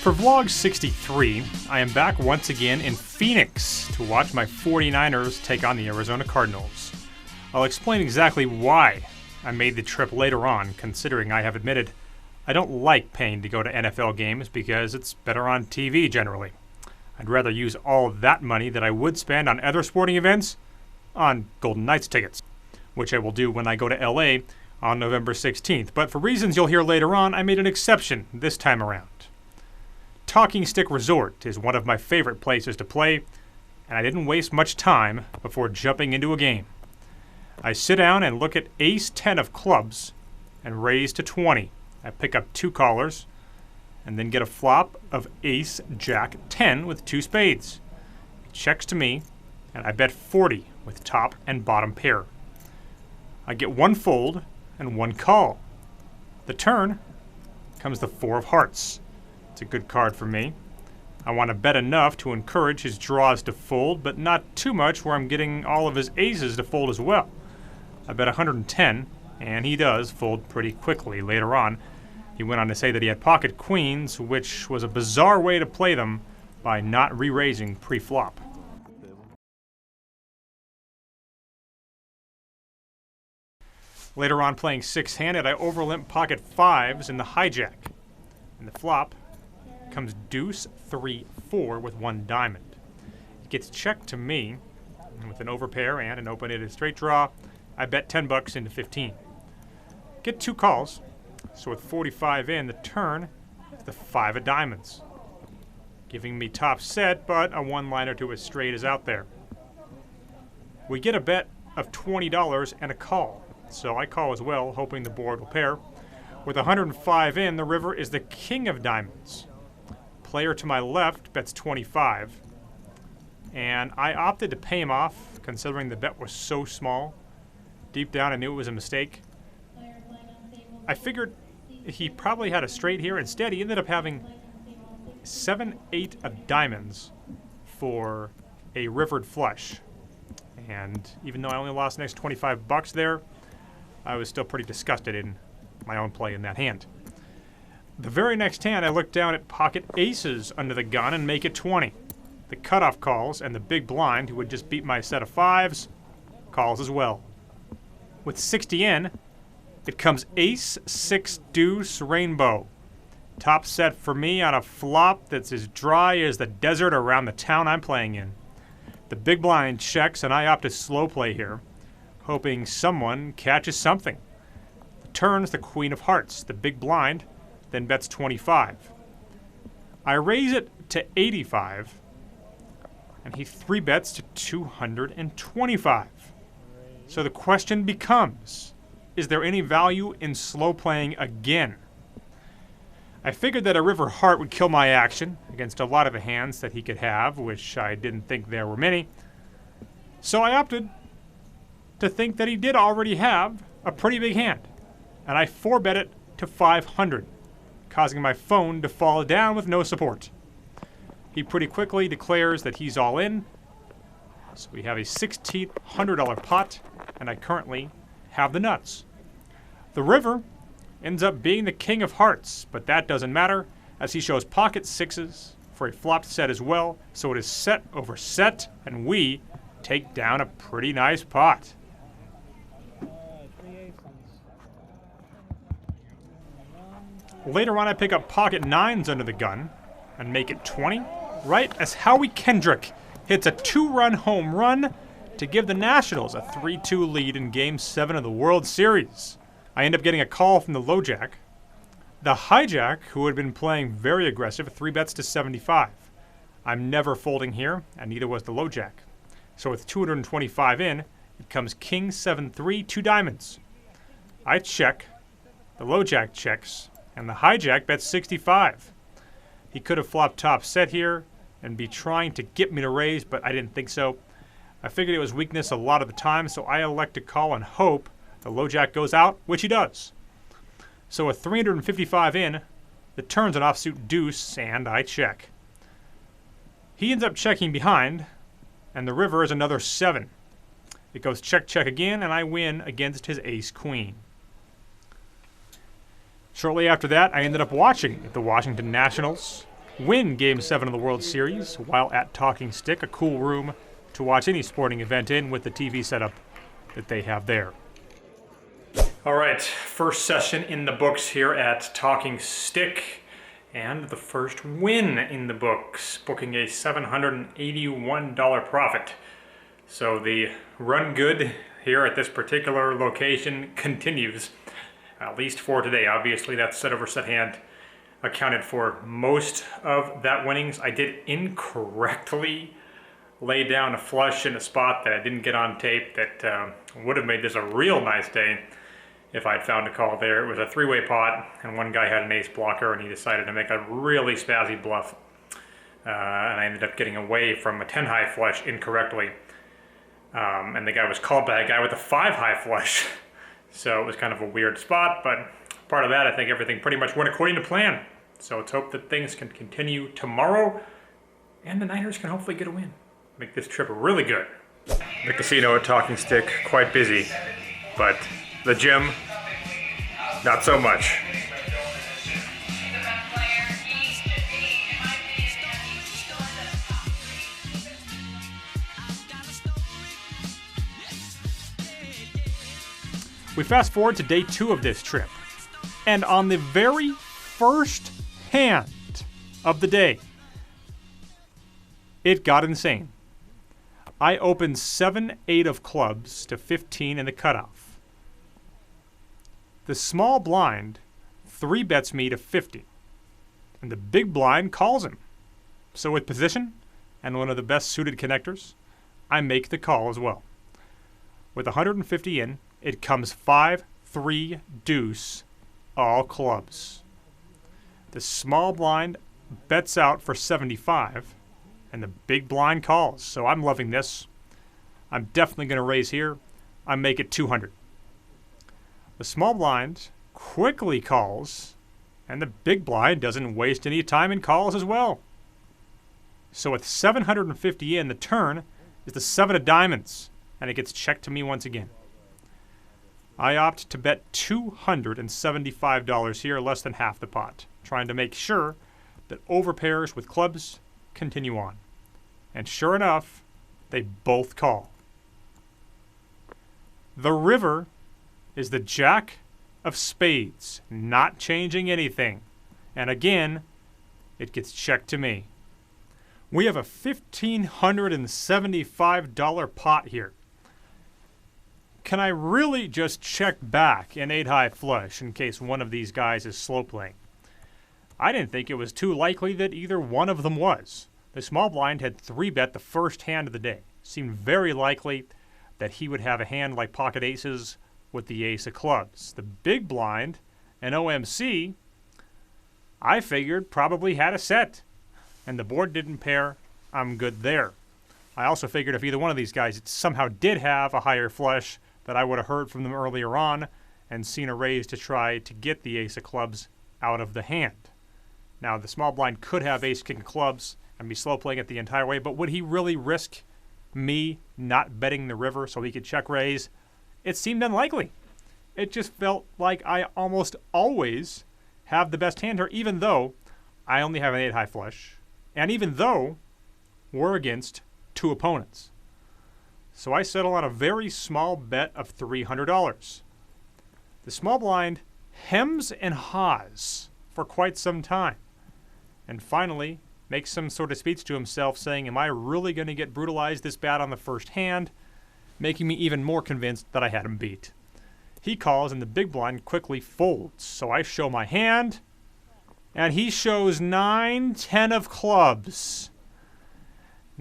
For Vlog 63, I am back once again in Phoenix to watch my 49ers take on the Arizona Cardinals. I'll explain exactly why I made the trip later on, considering I have admitted I don't like paying to go to NFL games because it's better on TV generally. I'd rather use all that money that I would spend on other sporting events on Golden Knights tickets, which I will do when I go to LA on November 16th. But for reasons you'll hear later on, I made an exception this time around. Talking Stick Resort is one of my favorite places to play, and I didn't waste much time before jumping into a game. I sit down and look at Ace 10 of clubs and raise to 20. I pick up 2 callers and then get a flop of Ace Jack 10 with 2 spades. It checks to me, and I bet 40 with top and bottom pair. I get 1 fold and 1 call. The turn comes the 4 of hearts. It's a good card for me. I want to bet enough to encourage his draws to fold, but not too much where I'm getting all of his aces to fold as well. I bet 110, and he does fold pretty quickly later on. He went on to say that he had pocket queens, which was a bizarre way to play them by not re-raising pre-flop. Later on, playing 6-handed, I overlimp pocket 5s in the hijack. In the flop comes deuce 3 4 with 1 diamond. It gets checked to me, and with an overpair and an open-ended straight draw, I bet 10 bucks into 15. Get 2 calls, so with 45 in, the turn is the 5 of diamonds, giving me top set, but a one-liner to a straight is out there. We get a bet of $20 and a call, so I call as well, hoping the board will pair. With 105 in, the river is the king of diamonds. Player to my left bets 25, and I opted to pay him off, considering the bet was so small. Deep down, I knew it was a mistake. I figured he probably had a straight here. Instead, he ended up having 7-8 of diamonds for a rivered flush. And even though I only lost the next 25 bucks there, I was still pretty disgusted in my own play in that hand. The very next hand, I look down at pocket aces under the gun and make it 20. The cutoff calls, and the big blind, who would just beat my set of 5s, calls as well. With 60 in, it comes ace 6 deuce rainbow. Top set for me on a flop that's as dry as the desert around the town I'm playing in. The big blind checks, and I opt to slow play here, hoping someone catches something. The turn's the queen of hearts. The big blind then bets 25. I raise it to 85, and he 3-bets to 225. So the question becomes, is there any value in slow playing again? I figured that a river heart would kill my action against a lot of the hands that he could have, which I didn't think there were many. So I opted to think that he did already have a pretty big hand, and I 4-bet it to 500, causing my phone to fall down with no support. He pretty quickly declares that he's all in, so we have a $1,600 pot, and I currently have the nuts. The river ends up being the king of hearts, but that doesn't matter, as he shows pocket 6s for a flopped set as well, so it is set over set, and we take down a pretty nice pot. Later on, I pick up pocket 9s under the gun and make it 20, right as Howie Kendrick hits a 2-run home run to give the Nationals a 3-2 lead in Game 7 of the World Series. I end up getting a call from the low jack. The hijack, who had been playing very aggressive, 3-bets to 75. I'm never folding here, and neither was the low jack. So with 225 in, it comes king 7-3, 2 diamonds. I check, the low jack checks, and the hijack bets 65. He could have flopped top set here and be trying to get me to raise, but I didn't think so. I figured it was weakness a lot of the time, so I elect to call and hope the low jack goes out, which he does. So with 355 in, the turn's an offsuit deuce, and I check. He ends up checking behind, and the river is another 7. It goes check, check again, and I win against his ace-queen. Shortly after that, I ended up watching the Washington Nationals win Game 7 of the World Series while at Talking Stick, a cool room to watch any sporting event in with the TV setup that they have there. All right, first session in the books here at Talking Stick, and the first win in the books, booking a $781 profit. So the run good here at this particular location continues, at least for today. Obviously that set over set hand accounted for most of that winnings. I did incorrectly lay down a flush in a spot that I didn't get on tape that would have made this a real nice day if I'd found a call there. It was a three-way pot, and one guy had an ace blocker, and he decided to make a really spazzy bluff. And I ended up getting away from a 10-high flush incorrectly. And the guy was called by a guy with a 5-high flush. So it was kind of a weird spot, but part of that, I think everything pretty much went according to plan. So let's hope that things can continue tomorrow, and the Niners can hopefully get a win. Make this trip really good. The casino at Talking Stick, quite busy, but the gym, not so much. We fast forward to day 2 of this trip, and on the very first hand of the day, it got insane. I opened 7-8 of clubs to 15 in the cutoff. The small blind 3-bets me to 50, and the big blind calls him. So with position and one of the best suited connectors, I make the call as well. With 150 in, it comes 5-3 deuce, all clubs. The small blind bets out for 75, and the big blind calls. So I'm loving this. I'm definitely going to raise here. I make it 200. The small blind quickly calls, and the big blind doesn't waste any time and calls as well. So with 750 in, the turn is the 7 of diamonds, and it gets checked to me once again. I opt to bet $275 here, less than half the pot, trying to make sure that overpairs with clubs continue on. And sure enough, they both call. The river is the jack of spades, not changing anything. And again, it gets checked to me. We have a $1,575 pot here. Can I really just check back an 8-high flush in case one of these guys is slow playing? I didn't think it was too likely that either one of them was. The small blind had 3-bet the first hand of the day. Seemed very likely that he would have a hand like pocket aces with the ace of clubs. The big blind, an OMC, I figured probably had a set. And the board didn't pair. I'm good there. I also figured if either one of these guys somehow did have a higher flush, that I would have heard from them earlier on and seen a raise to try to get the ace of clubs out of the hand. Now, the small blind could have ace king of clubs and be slow playing it the entire way, but would he really risk me not betting the river so he could check raise? It seemed unlikely. It just felt like I almost always have the best hand here, even though I only have an 8-high flush, and even though we're against 2 opponents. So I settle on a very small bet of $300. The small blind hems and haws for quite some time, and finally makes some sort of speech to himself saying, am I really going to get brutalized this bad on the first hand? Making me even more convinced that I had him beat. He calls, and the big blind quickly folds. So I show my hand, and he shows 9-10 of clubs.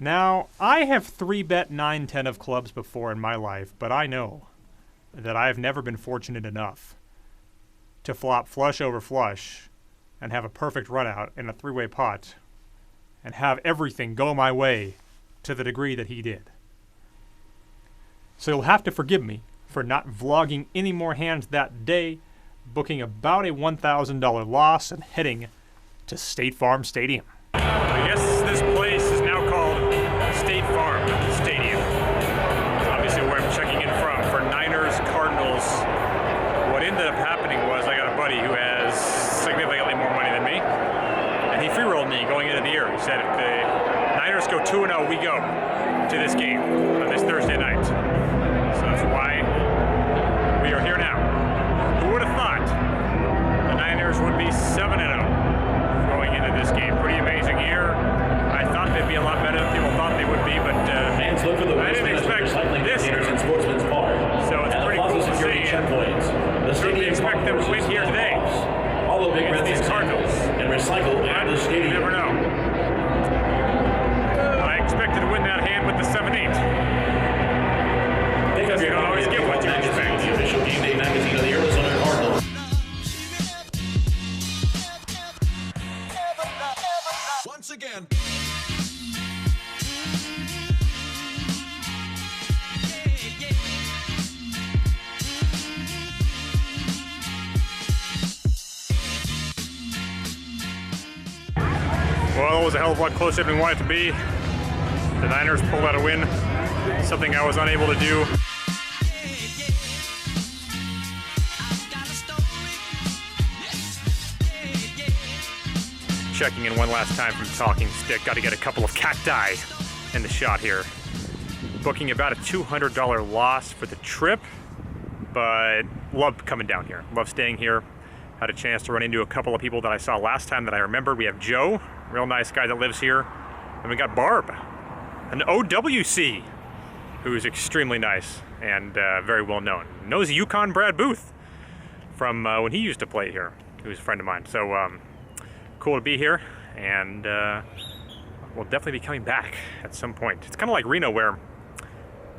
Now, I have 3-bet 9-10 of clubs before in my life, but I know that I have never been fortunate enough to flop flush over flush and have a perfect run out in a 3-way pot and have everything go my way to the degree that he did. So you'll have to forgive me for not vlogging any more hands that day, booking about a $1,000 loss and heading to State Farm Stadium. I guess this place is now called State Farm Stadium. Obviously where I'm checking in from for Niners Cardinals. What ended up happening was I got a buddy who has significantly more money than me, and he free rolled me going into expect this. And Sportsman's Park. So it's pretty cool to see. Certainly expect them to win here today. All the big red these Cardinals. And recycle at the stadium. You never know. I expected to win that hand with the 7-8. Because you don't always get what you expect. The official game day magazine of the Arizona Cardinals. Once again. Well, it was a hell of a lot closer than we wanted it to be. The Niners pulled out a win, something I was unable to do. Checking in one last time from Talking Stick. Got to get a couple of cacti in the shot here. Booking about a $200 loss for the trip, but love coming down here. Love staying here. Had a chance to run into a couple of people that I saw last time that I remembered. We have Joe, real nice guy that lives here. And we got Barb, an OWC, who's extremely nice and very well known. Knows Yukon Brad Booth from when he used to play here, who's a friend of mine. So cool to be here, and we'll definitely be coming back at some point. It's kind of like Reno, where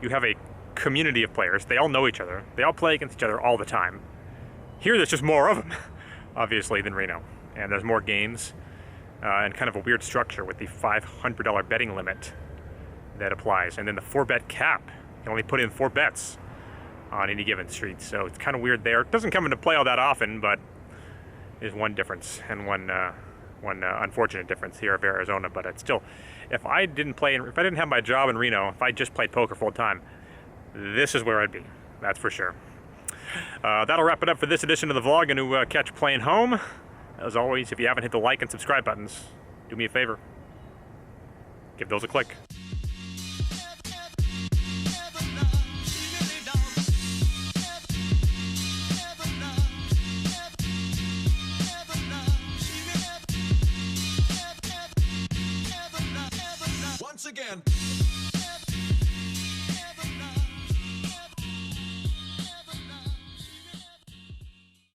you have a community of players. They all know each other. They all play against each other all the time. Here, there's just more of them, obviously, than Reno. And there's more games and kind of a weird structure with the $500 betting limit that applies. And then the 4-bet cap. You can only put in 4 bets on any given street. So it's kind of weird there. It doesn't come into play all that often, but there's one difference and one unfortunate difference here of Arizona. But it's still, if I didn't have my job in Reno, if I just played poker full time, this is where I'd be. That's for sure. That'll wrap it up for this edition of the vlog. And to catch playing home. As always, if you haven't hit the like and subscribe buttons, do me a favor. Give those a click.